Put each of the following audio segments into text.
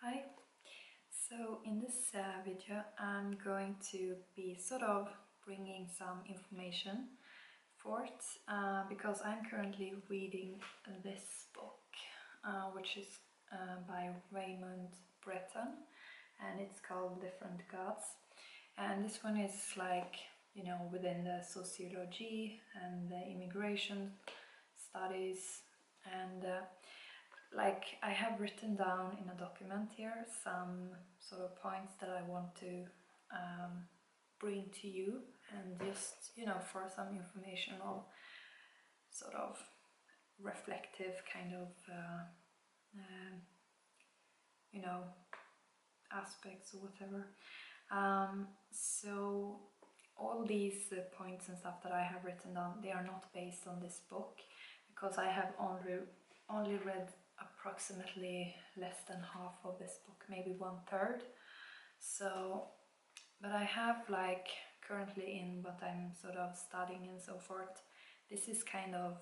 Hi, so in this video I'm going to be sort of bringing some information forth because I'm currently reading this book which is by Raymond Breton, and it's called Different Gods. And this one is like, you know, within the sociology and the immigration studies, and like I have written down in a document here some sort of points that I want to bring to you, and just, you know, for some informational sort of reflective kind of you know, aspects or whatever. So all these points and stuff that I have written down, they are not based on this book, because I have only read approximately less than half of this book, maybe 1/3. So, but I have, like, currently in what I'm sort of studying and so forth, this is kind of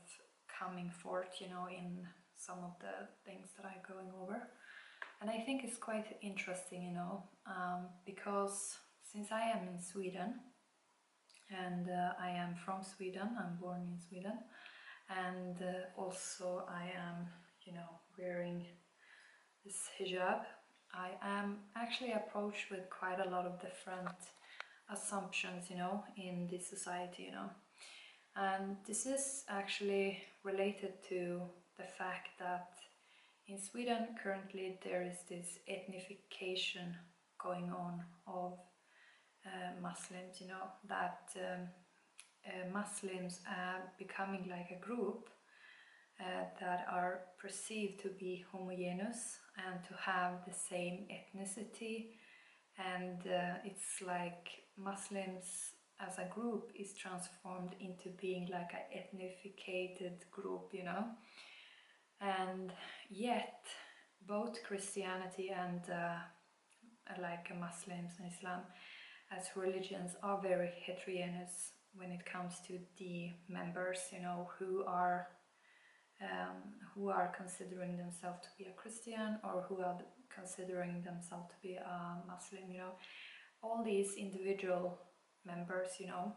coming forth, you know, in some of the things that I'm going over. And I think it's quite interesting, you know, because since I am in Sweden, and I am from Sweden, I'm born in Sweden, and also I am, you know, wearing this hijab, I am actually approached with quite a lot of different assumptions, you know, in this society, you know. And this is actually related to the fact that in Sweden currently there is this ethnification going on of Muslims, you know, that Muslims are becoming like a group that are perceived to be homogeneous and to have the same ethnicity, and it's like Muslims as a group is transformed into being like an ethnificated group, you know. And yet both Christianity and like Muslims and Islam as religions are very heterogeneous when it comes to the members, you know, who are considering themselves to be a Christian, or who are considering themselves to be a Muslim, you know. All these individual members, you know,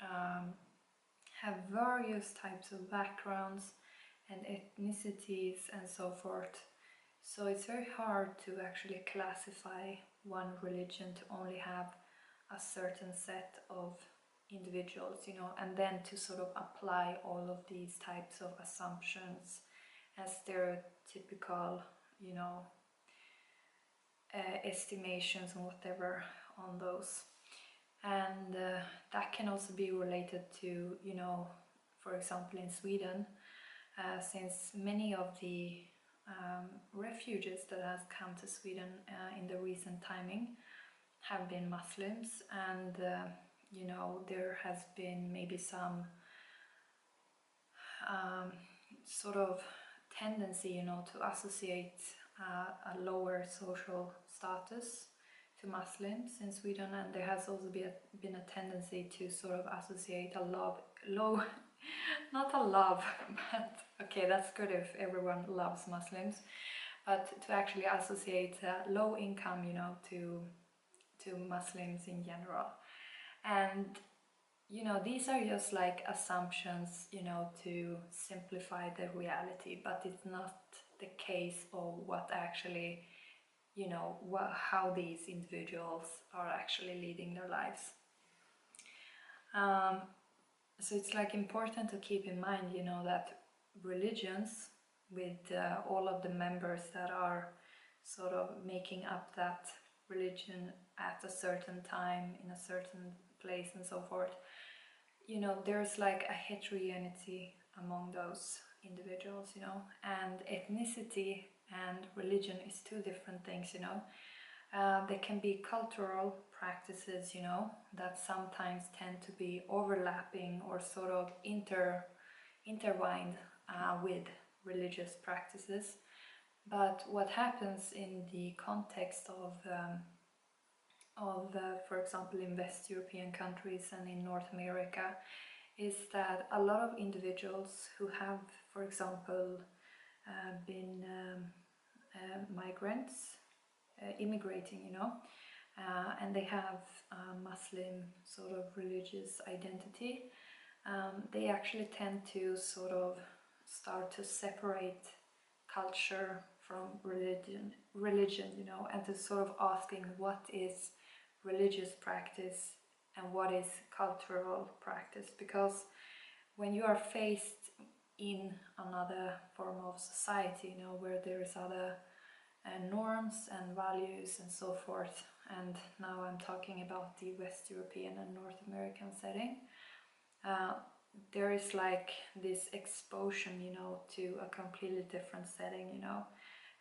have various types of backgrounds and ethnicities and so forth. So it's very hard to actually classify one religion to only have a certain set of individuals, you know, and then to sort of apply all of these types of assumptions and stereotypical, you know, estimations and whatever on those. And that can also be related to, you know, for example in Sweden, since many of the refugees that has come to Sweden in the recent timing have been Muslims, and you know, there has been maybe some sort of tendency, you know, to associate a lower social status to Muslims in Sweden, and there has also been a tendency to sort of associate a low not a love, but okay, that's good if everyone loves Muslims, but to actually associate low income, you know, to Muslims in general. And you know, these are just like assumptions, you know, to simplify the reality, but it's not the case of what actually, you know, how these individuals are actually leading their lives. So it's like important to keep in mind, you know, that religions with all of the members that are sort of making up that religion at a certain time in a certain place and so forth, you know, there's like a heterogeneity among those individuals, you know. And ethnicity and religion is two different things, you know. There can be cultural practices, you know, that sometimes tend to be overlapping or sort of intertwined with religious practices. But what happens in the context of for example, in West European countries and in North America, is that a lot of individuals who have, for example, been migrants immigrating, you know, and they have Muslim sort of religious identity. They actually tend to sort of start to separate culture from religion, you know, and to sort of asking what is religious practice and what is cultural practice, because when you are faced in another form of society, you know, where there is other norms and values and so forth, and now I'm talking about the West European and North American setting, there is like this exposure, you know, to a completely different setting, you know,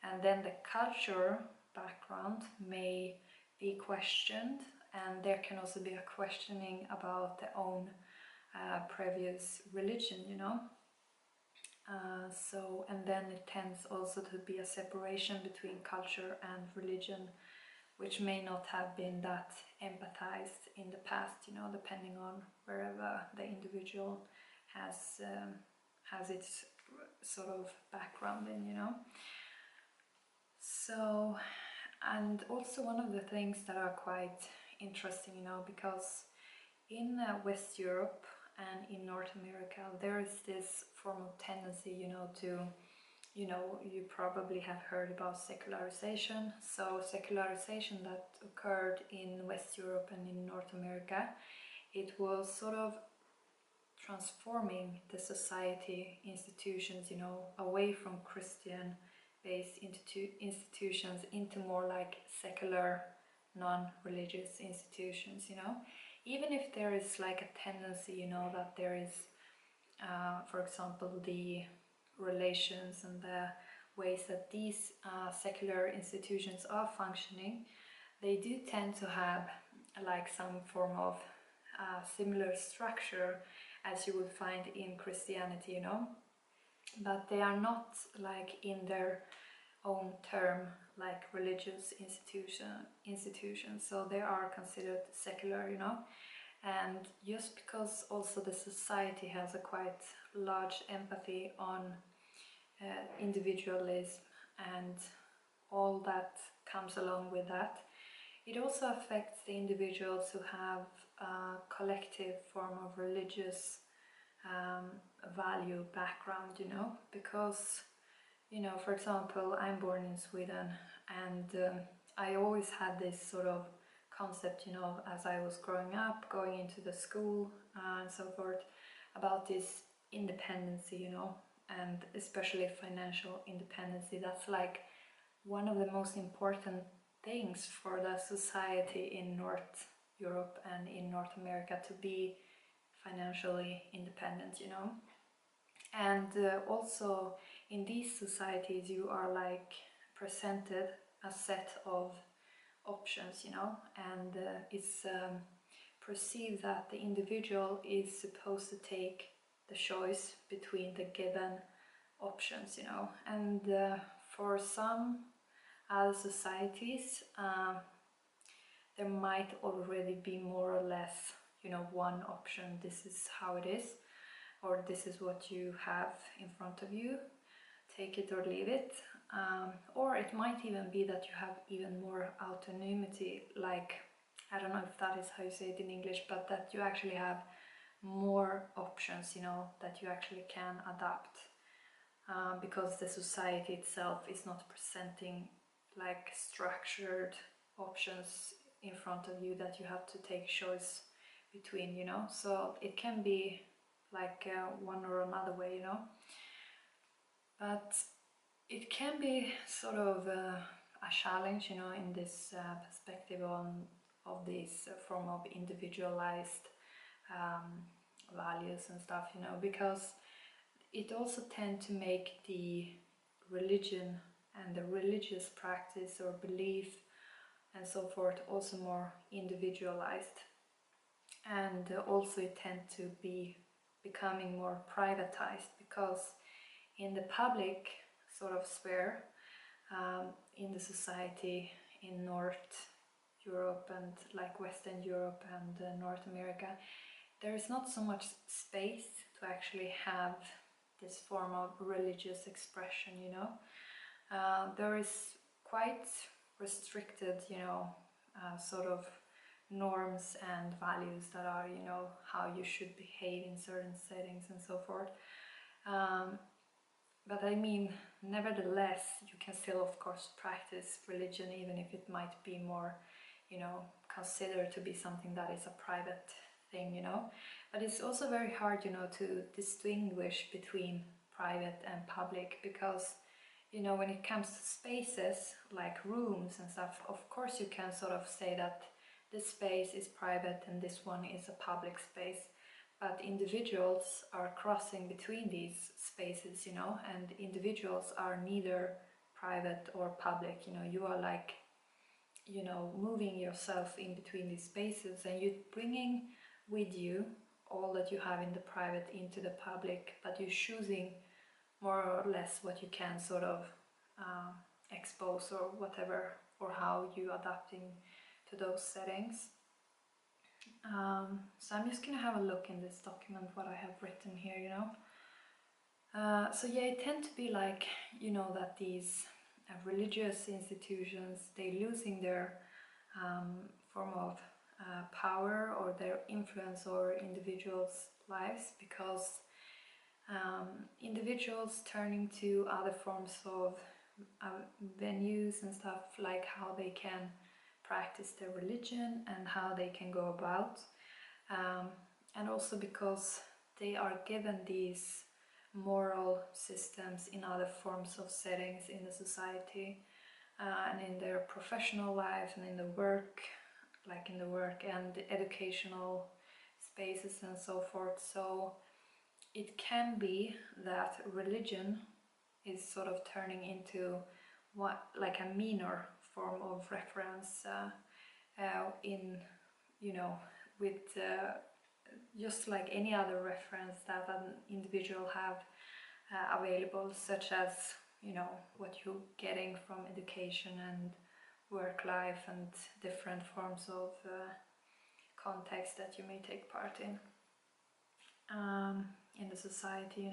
and then the culture background may be questioned, and there can also be a questioning about their own previous religion, you know. And then it tends also to be a separation between culture and religion, which may not have been that empathized in the past, you know, depending on wherever the individual has its sort of background in, you know. So, and also one of the things that are quite interesting, you know, because in West Europe and in North America, there is this form of tendency, you know, to, you know, you probably have heard about secularization. So secularization that occurred in West Europe and in North America, it was sort of transforming the society institutions, you know, away from Christian-based institutions into more like secular, non-religious institutions, you know. Even if there is like a tendency, you know, that there is, for example, the relations and the ways that these secular institutions are functioning, they do tend to have like some form of similar structure as you would find in Christianity, you know, but they are not like in their own term like religious institutions, so they are considered secular, you know. And just because also the society has a quite large empathy on individualism and all that comes along with that, it also affects the individuals who have a collective form of religious value background, you know, because, you know, for example, I'm born in Sweden, and I always had this sort of concept, you know, as I was growing up, going into the school and so forth, about this independency, you know, and especially financial independency. That's like one of the most important things for the society in North Europe and in North America, to be financially independent, you know. And also in these societies you are like presented a set of options, you know, and it's perceived that the individual is supposed to take the choice between the given options, you know. And for some other societies there might already be more or less, you know, one option. This is how it is, or this is what you have in front of you, take it or leave it. Or it might even be that you have even more autonomy, like, I don't know if that is how you say it in English, but that you actually have more options, you know, that you actually can adapt, because the society itself is not presenting like structured options in front of you that you have to take choice between, you know. So it can be like one or another way, you know. But it can be sort of a challenge, you know, in this perspective of this form of individualized values and stuff, you know, because it also tends to make the religion and the religious practice or belief and so forth also more individualized, and also it tends to be becoming more privatized, because in the public sort of sphere, in the society in North Europe and like Western Europe and North America, there is not so much space to actually have this form of religious expression, you know. There is quite restricted, sort of norms and values that are, how you should behave in certain settings and so forth. But I mean, nevertheless, you can still, of course, practice religion, even if it might be more, considered to be something that is a private thing, But it's also very hard, to distinguish between private and public, because, when it comes to spaces like rooms and stuff, of course you can sort of say that this space is private and this one is a public space. But individuals are crossing between these spaces, and individuals are neither private or public, you are like, moving yourself in between these spaces, and you're bringing with you all that you have in the private into the public, but you're choosing more or less what you can sort of expose or whatever, or how you adapting to those settings. So I'm just gonna have a look in this document what I have written here, So yeah, it tend to be like, that these religious institutions, they're losing their form of power or their influence over individuals' lives, because individuals turning to other forms of venues and stuff, like how they can practice their religion and how they can go about, and also because they are given these moral systems in other forms of settings in the society, and in their professional lives and in the work, like in the work and the educational spaces and so forth. So it can be that religion is sort of turning into like a meaner form of reference in, with just like any other reference that an individual have available, such as, what you're getting from education and work life and different forms of context that you may take part in the society,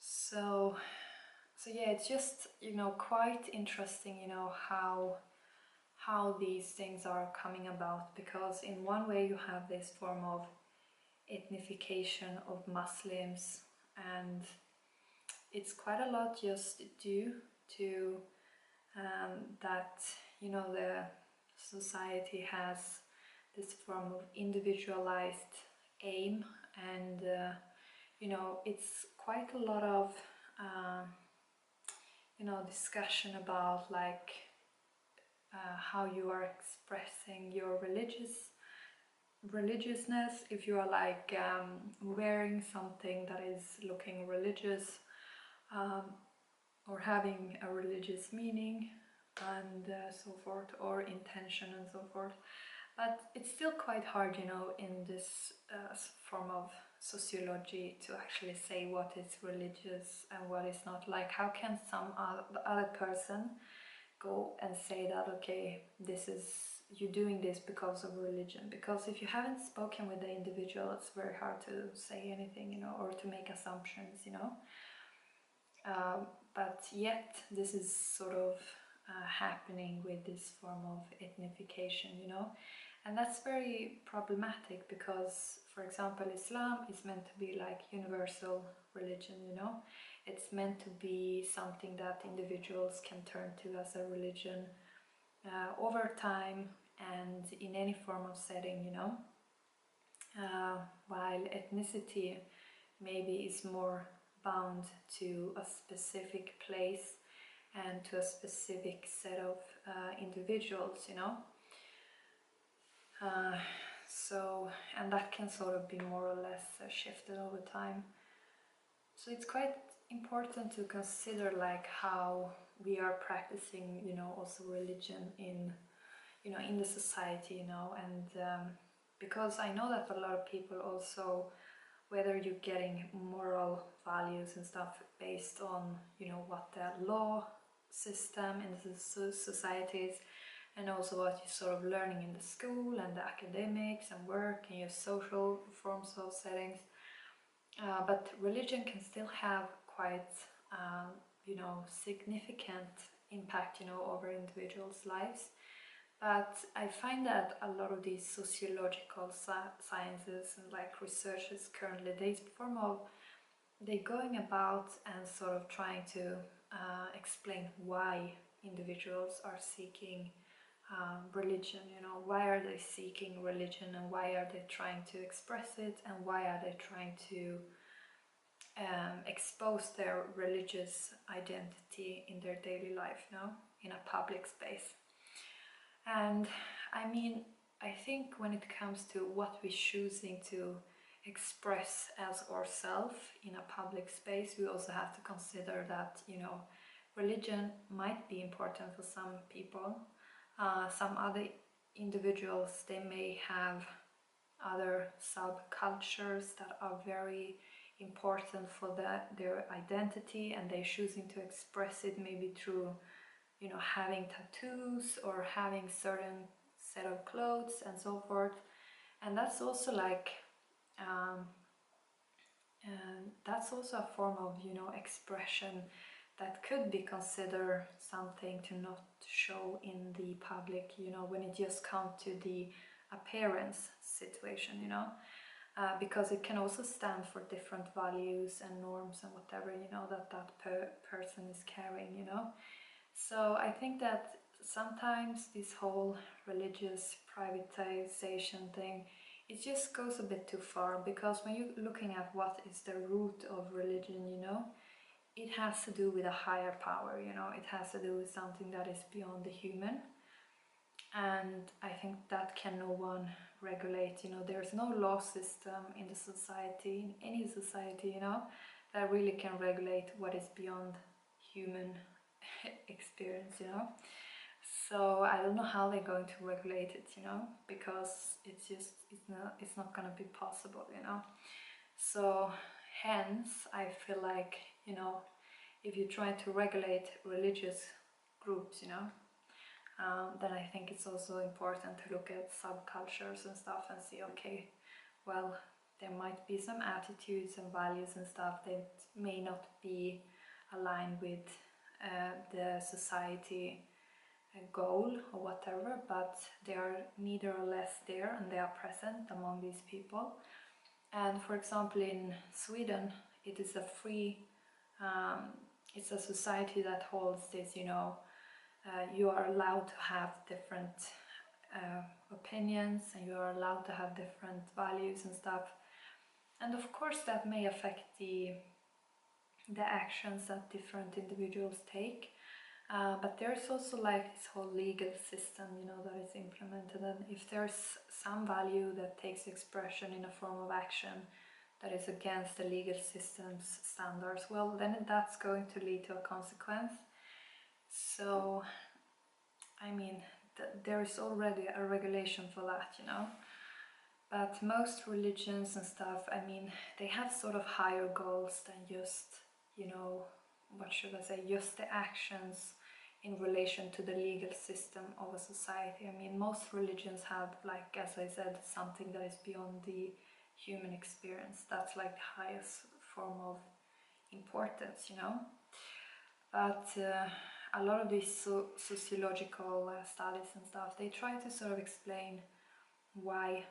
So yeah, it's just, quite interesting, how these things are coming about, because in one way you have this form of ethnification of Muslims, and it's quite a lot just due to that, the society has this form of individualized aim, and it's quite a lot of discussion about like how you are expressing your religiousness, if you are like wearing something that is looking religious, or having a religious meaning, and so forth, or intention and so forth. But it's still quite hard, in this form of sociology to actually say what is religious and what is not. Like, how can some other person go and say that, okay, this is, you're doing this because of religion? Because if you haven't spoken with the individual, it's very hard to say anything, or to make assumptions, but yet this is sort of happening with this form of ethnification, and that's very problematic, because, for example, Islam is meant to be like universal religion, it's meant to be something that individuals can turn to as a religion over time and in any form of setting, while ethnicity maybe is more bound to a specific place and to a specific set of individuals, so, and that can sort of be more or less shifted over time. So it's quite important to consider like how we are practicing, also religion in, in the society, and because I know that a lot of people also, whether you're getting moral values and stuff based on, what the law system in the society is, and also what you're sort of learning in the school and the academics and work and your social forms of settings. But religion can still have quite, significant impact, you know, over individuals' lives. But I find that a lot of these sociological sciences and like researchers currently, they're going about and sort of trying to explain why individuals are seeking religion, you know, why are they seeking religion and why are they trying to express it and why are they trying to expose their religious identity in their daily life, you know, in a public space. And I mean, I think when it comes to what we're choosing to express as ourselves in a public space, we also have to consider that, you know, religion might be important for some people. Some other individuals, they may have other subcultures that are very important for their identity, and they're choosing to express it maybe through, you know, having tattoos or having certain set of clothes and so forth. And that's also like that's also a form of, you know, expression that could be considered something to not show in the public, you know, when it just comes to the appearance situation, you know, because it can also stand for different values and norms and whatever, you know, that person is carrying, you know. So I think that sometimes this whole religious privatization thing, it just goes a bit too far, because when you're looking at what is the root of religion, you know, it has to do with a higher power, you know, it has to do with something that is beyond the human. And I think that can no one regulate, you know, there's no law system in the society, in any society, you know, that really can regulate what is beyond human experience, you know. So I don't know how they're going to regulate it, you know, because it's not gonna be possible, you know. So hence I feel like, you know, if you try to regulate religious groups, you know, then I think it's also important to look at subcultures and stuff and see, okay, well, there might be some attitudes and values and stuff that may not be aligned with the society goal or whatever, but they are neither or less there and they are present among these people. And for example, in Sweden, it is a free, it's a society that holds this, you know, you are allowed to have different opinions and you are allowed to have different values and stuff. And of course that may affect the actions that different individuals take. But there's also like this whole legal system, you know, that is implemented, and if there's some value that takes expression in a form of action that is against the legal system's standards, well, then that's going to lead to a consequence. So, I mean, there is already a regulation for that, you know. But most religions and stuff, I mean, they have sort of higher goals than just, you know, what should I say, just the actions in relation to the legal system of a society. I mean, most religions have, like, as I said, something that is beyond the human experience. That's like the highest form of importance, you know. But a lot of these sociological studies and stuff, they try to sort of explain why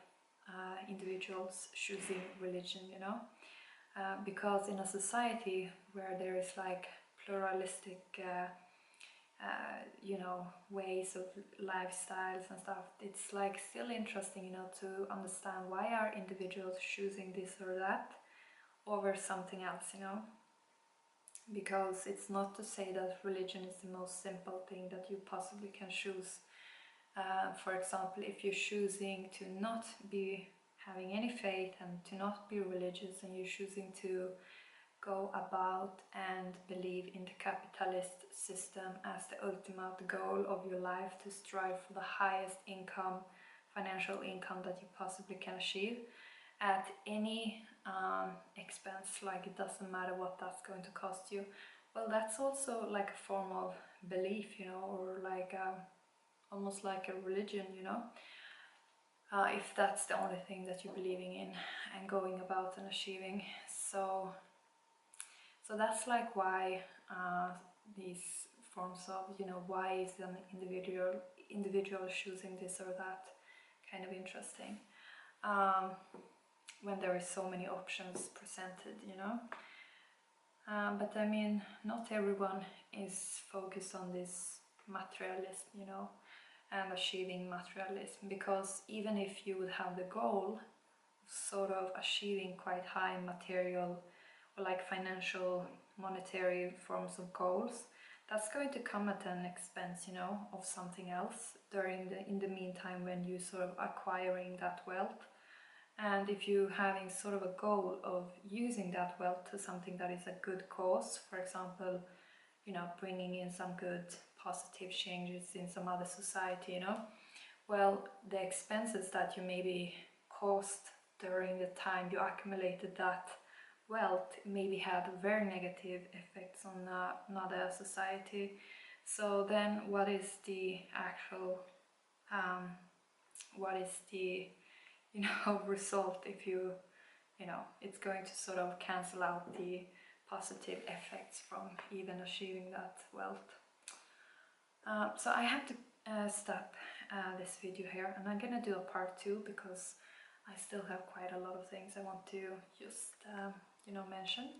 individuals choosing religion, you know. Because in a society where there is like pluralistic you know, ways of lifestyles and stuff, it's like still interesting, you know, to understand why are individuals choosing this or that over something else, you know. Because it's not to say that religion is the most simple thing that you possibly can choose. For example, if you're choosing to not be having any faith and to not be religious, and you're choosing to go about and believe in the capitalist system as the ultimate goal of your life, to strive for the highest income, financial income that you possibly can achieve at any expense, like it doesn't matter what that's going to cost you, well, that's also like a form of belief, you know, or like almost like a religion, you know. If that's the only thing that you're believing in and going about and achieving. So that's like why these forms of, you know, why is an individual choosing this or that, kind of interesting. When there is so many options presented, you know. But I mean, not everyone is focused on this materialism, you know, and achieving materialism, because even if you would have the goal of sort of achieving quite high material or like financial, monetary forms of goals, that's going to come at an expense, you know, of something else in the meantime when you sort of acquiring that wealth. And if you're having sort of a goal of using that wealth to something that is a good cause, for example, you know, bringing in some good positive changes in some other society, you know, well, the expenses that you maybe caused during the time you accumulated that wealth maybe had very negative effects on another society. So then what is the actual, what is the, you know, result if you know, it's going to sort of cancel out the positive effects from even achieving that wealth. So I have to stop this video here, and I'm gonna do a part 2 because I still have quite a lot of things I want to just, you know, mention.